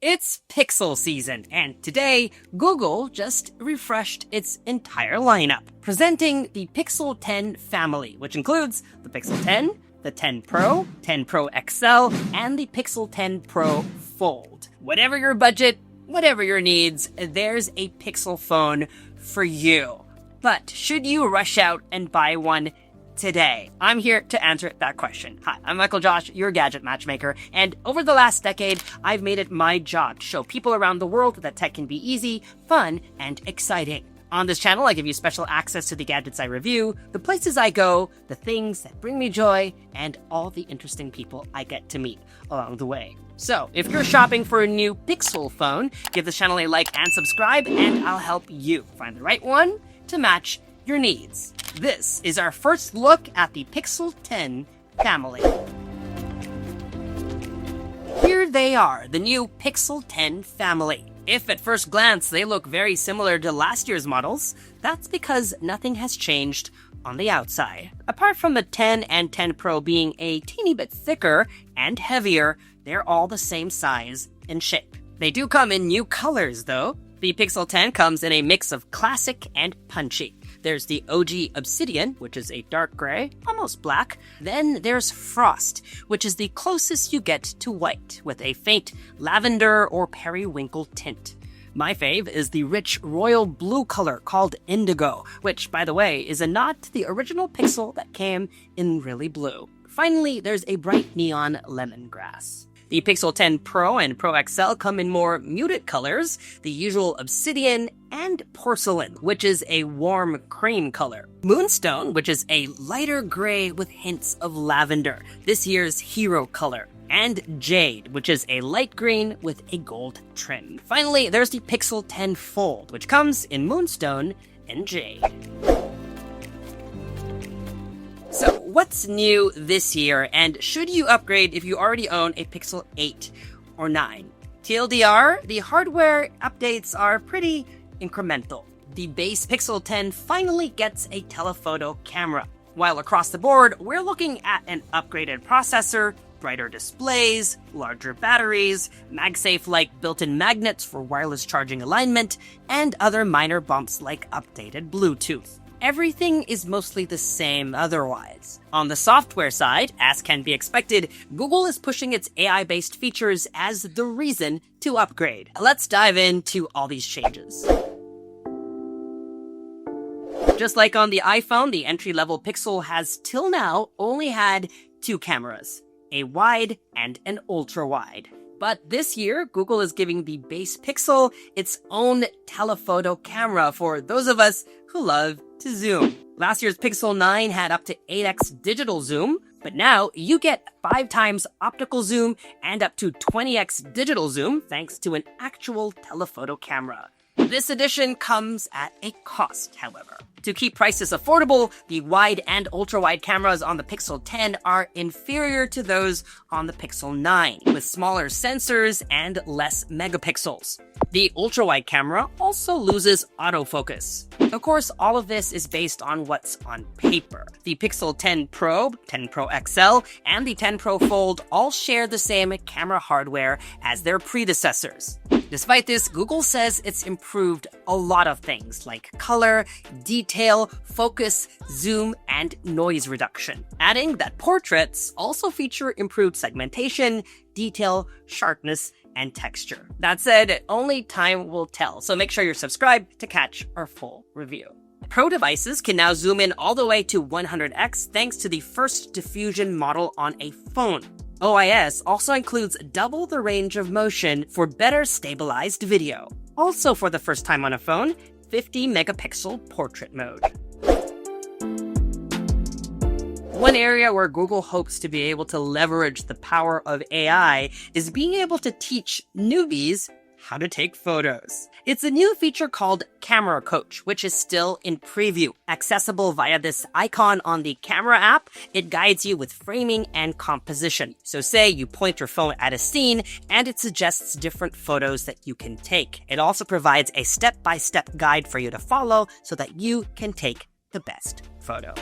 It's Pixel season, and today, Google just refreshed its entire lineup, presenting the Pixel 10 family, which includes the Pixel 10, the 10 Pro, 10 Pro XL, and the Pixel 10 Pro Fold. Whatever your budget, whatever your needs, there's a Pixel phone for you. But should you rush out and buy one today? I'm here to answer that question. Hi, I'm MICHAELJOSH, your gadget matchmaker, and over the last decade, I've made it my job to show people around the world that tech can be easy, fun, and exciting. On this channel, I give you special access to the gadgets I review, the places I go, the things that bring me joy, and all the interesting people I get to meet along the way. So, if you're shopping for a new Pixel phone, give this channel a like and subscribe, and I'll help you find the right one to match your needs. This is our first look at the Pixel 10 family. Here they are, the new Pixel 10 family. If at first glance they look very similar to last year's models, that's because nothing has changed on the outside. Apart from the 10 and 10 Pro being a teeny bit thicker and heavier, they're all the same size and shape. They do come in new colors though. The Pixel 10 comes in a mix of classic and punchy. There's the OG Obsidian, which is a dark gray, almost black. Then there's Frost, which is the closest you get to white, with a faint lavender or periwinkle tint. My fave is the rich royal blue color called Indigo, which, by the way, is a nod to the original Pixel that came in really blue. Finally, there's a bright neon lemongrass. The Pixel 10 Pro and Pro XL come in more muted colors, the usual obsidian and porcelain, which is a warm cream color. Moonstone, which is a lighter gray with hints of lavender, this year's hero color. And Jade, which is a light green with a gold trim. Finally, there's the Pixel 10 Fold, which comes in Moonstone and Jade. So, what's new this year, and should you upgrade if you already own a Pixel 8 or 9? TLDR, the hardware updates are pretty incremental. The base Pixel 10 finally gets a telephoto camera, while across the board, we're looking at an upgraded processor, brighter displays, larger batteries, MagSafe-like built-in magnets for wireless charging alignment, and other minor bumps like updated Bluetooth. Everything is mostly the same otherwise. On the software side, as can be expected, Google is pushing its AI-based features as the reason to upgrade. Let's dive into all these changes. Just like on the iPhone, the entry-level Pixel has till now only had two cameras, a wide and an ultra-wide. But this year, Google is giving the base Pixel its own telephoto camera for those of us who love to zoom. Last year's Pixel 9 had up to 8x digital zoom, but now you get 5 times optical zoom and up to 20x digital zoom thanks to an actual telephoto camera. This edition comes at a cost, however. To keep prices affordable, the wide and ultra-wide cameras on the Pixel 10 are inferior to those on the Pixel 9, with smaller sensors and less megapixels. The ultra-wide camera also loses autofocus. Of course, all of this is based on what's on paper. The Pixel 10 Pro, 10 Pro XL, and the 10 Pro Fold all share the same camera hardware as their predecessors. Despite this, Google says it's improved a lot of things like color, detail, focus, zoom, and noise reduction, adding that portraits also feature improved segmentation, detail, sharpness, and texture. That said, only time will tell, so make sure you're subscribed to catch our full review. Pro devices can now zoom in all the way to 100x thanks to the first diffusion model on a phone. OIS also includes double the range of motion for better stabilized video. Also for the first time on a phone, 50 megapixel portrait mode. One area where Google hopes to be able to leverage the power of AI is being able to teach newbies how to take photos. It's a new feature called Camera Coach, which is still in preview. Accessible via this icon on the camera app, it guides you with framing and composition. So say you point your phone at a scene and it suggests different photos that you can take. It also provides a step-by-step guide for you to follow so that you can take the best photo.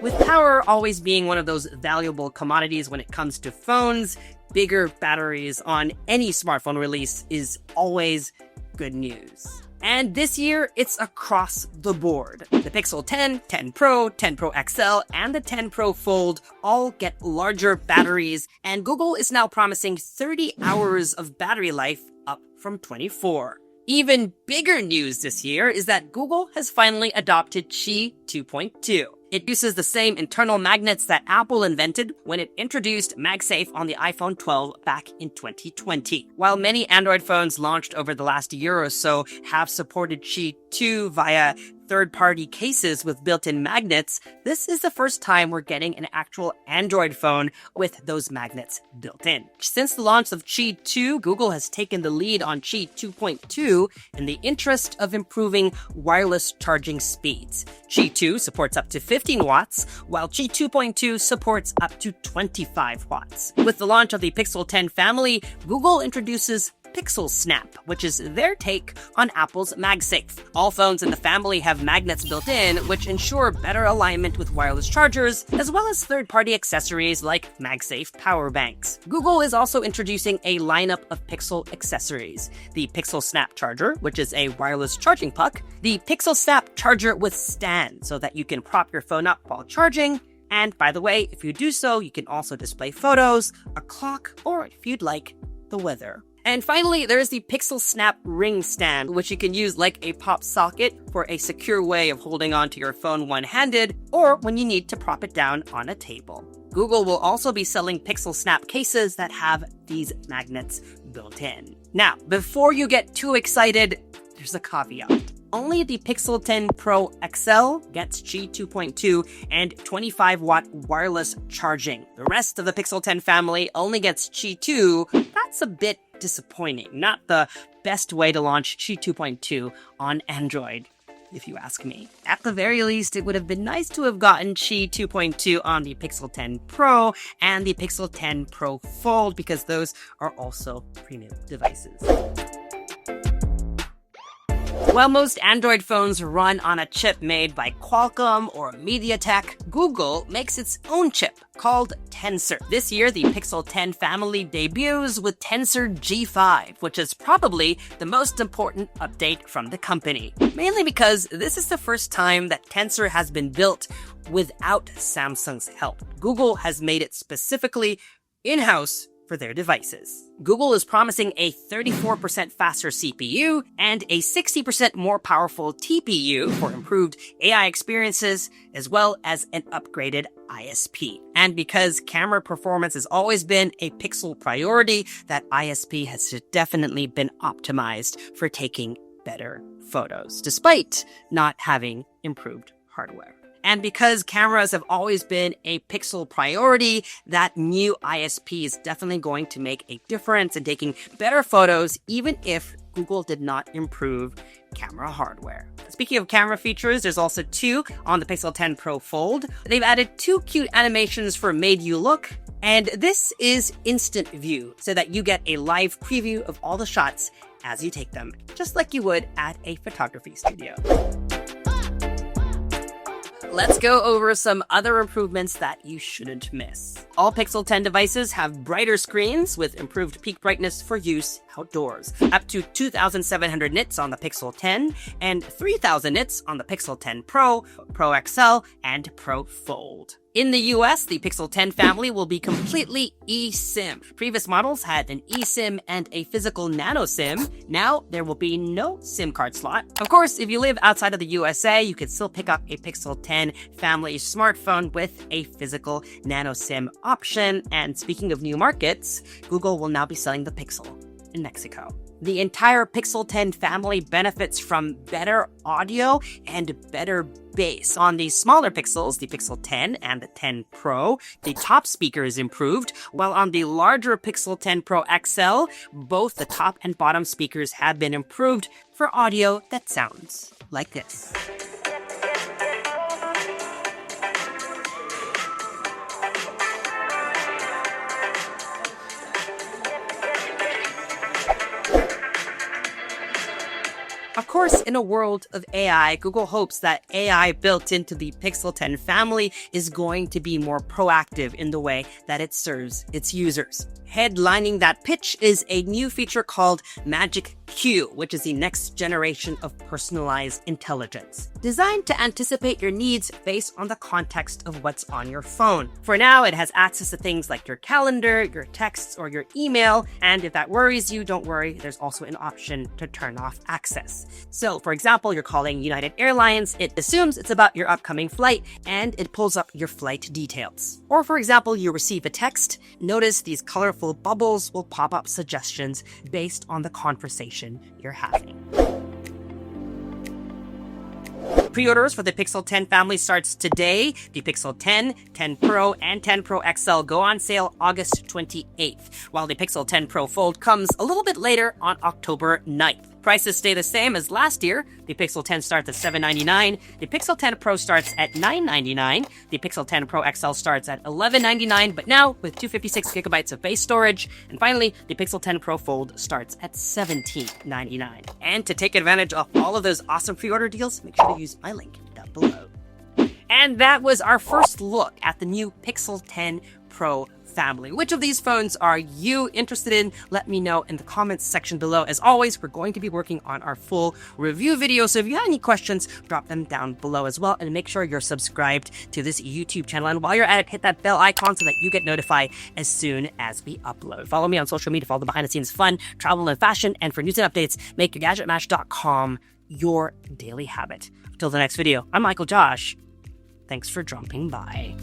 With power always being one of those valuable commodities when it comes to phones, bigger batteries on any smartphone release is always good news. And this year, it's across the board. The Pixel 10, 10 Pro, 10 Pro XL, and the 10 Pro Fold all get larger batteries, and Google is now promising 30 hours of battery life, up from 24. Even bigger news this year is that Google has finally adopted Qi 2.2. It uses the same internal magnets that Apple invented when it introduced MagSafe on the iPhone 12 back in 2020. While many Android phones launched over the last year or so have supported Qi 2 via third-party cases with built-in magnets, this is the first time we're getting an actual Android phone with those magnets built in. Since the launch of Qi 2, Google has taken the lead on Qi 2.2 in the interest of improving wireless charging speeds. Qi 2 supports up to 15 watts, while Qi 2.2 supports up to 25 watts. With the launch of the Pixel 10 family, Google introduces Pixel Snap, which is their take on Apple's MagSafe. All phones in the family have magnets built in, which ensure better alignment with wireless chargers, as well as third-party accessories like MagSafe power banks. Google is also introducing a lineup of Pixel accessories: the Pixel Snap charger, which is a wireless charging puck, the Pixel Snap charger with stand, so that you can prop your phone up while charging. And by the way, if you do so, you can also display photos, a clock, or if you'd like, the weather. And finally, there's the Pixel Snap ring stand, which you can use like a pop socket for a secure way of holding onto your phone one-handed, or when you need to prop it down on a table. Google will also be selling Pixel Snap cases that have these magnets built in. Now, before you get too excited, there's a caveat. Only the Pixel 10 Pro XL gets Qi 2.2 and 25-watt wireless charging. The rest of the Pixel 10 family only gets Qi 2. That's a bit disappointing. Not the best way to launch Qi 2.2 on Android, if you ask me. At the very least, it would have been nice to have gotten Qi 2.2 on the Pixel 10 Pro and the Pixel 10 Pro Fold, because those are also premium devices. While most Android phones run on a chip made by Qualcomm or MediaTek, Google makes its own chip called Tensor. This year, the Pixel 10 family debuts with Tensor G5, which is probably the most important update from the company. Mainly because this is the first time that Tensor has been built without Samsung's help. Google has made it specifically in-house for their devices. Google is promising a 34% faster CPU and a 60% more powerful TPU for improved AI experiences, as well as an upgraded ISP. And because camera performance has always been a Pixel priority, that ISP has definitely been optimized for taking better photos, despite not having improved hardware. And because cameras have always been a Pixel priority, that new ISP is definitely going to make a difference in taking better photos, even if Google did not improve camera hardware. Speaking of camera features, there's also two on the Pixel 10 Pro Fold. They've added two cute animations for Made You Look, and this is Instant View, so that you get a live preview of all the shots as you take them, just like you would at a photography studio. Let's go over some other improvements that you shouldn't miss. All Pixel 10 devices have brighter screens with improved peak brightness for use outdoors. Up to 2,700 nits on the Pixel 10 and 3,000 nits on the Pixel 10 Pro, Pro XL, and Pro Fold. In the US, the Pixel 10 family will be completely eSIM. Previous models had an eSIM and a physical nano SIM. Now, there will be no SIM card slot. Of course, if you live outside of the USA, you could still pick up a Pixel 10 family smartphone with a physical nano SIM option. And speaking of new markets, Google will now be selling the Pixel in Mexico. The entire Pixel 10 family benefits from better audio and better bass. On the smaller Pixels, the Pixel 10 and the 10 Pro, the top speaker is improved, while on the larger Pixel 10 Pro XL, both the top and bottom speakers have been improved for audio that sounds like this. A Of course, in a world of AI, Google hopes that AI built into the Pixel 10 family is going to be more proactive in the way that it serves its users. Headlining that pitch is a new feature called Magic Q, which is the next generation of personalized intelligence, designed to anticipate your needs based on the context of what's on your phone. For now, it has access to things like your calendar, your texts, or your email, and if that worries you, don't worry, there's also an option to turn off access. So, for example, you're calling United Airlines, it assumes it's about your upcoming flight, and it pulls up your flight details. Or, for example, you receive a text, notice these colorful bubbles will pop up suggestions based on the conversation you're having. Pre-orders for the Pixel 10 family starts today. The Pixel 10, 10 Pro, and 10 Pro XL go on sale August 28th, while the Pixel 10 Pro Fold comes a little bit later on October 9th. Prices stay the same as last year. The Pixel 10 starts at $799, the Pixel 10 Pro starts at $999, the Pixel 10 Pro XL starts at $1199, but now with 256 gigabytes of base storage, and finally, the Pixel 10 Pro Fold starts at $1799. And to take advantage of all of those awesome pre-order deals, make sure to use my link down below. And that was our first look at the new Pixel 10 Pro family. Which of these phones are you interested in? Let me know in the comments section below. As always, we're going to be working on our full review video, so if you have any questions, drop them down below as well, and make sure you're subscribed to this YouTube channel. And while you're at it, hit that bell icon so that you get notified as soon as we upload. Follow me on social media for all the behind-the-scenes fun, travel, and fashion, and for news and updates, make GadgetMatch.com your daily habit. Until the next video, I'm MICHAELJOSH. Thanks for dropping by.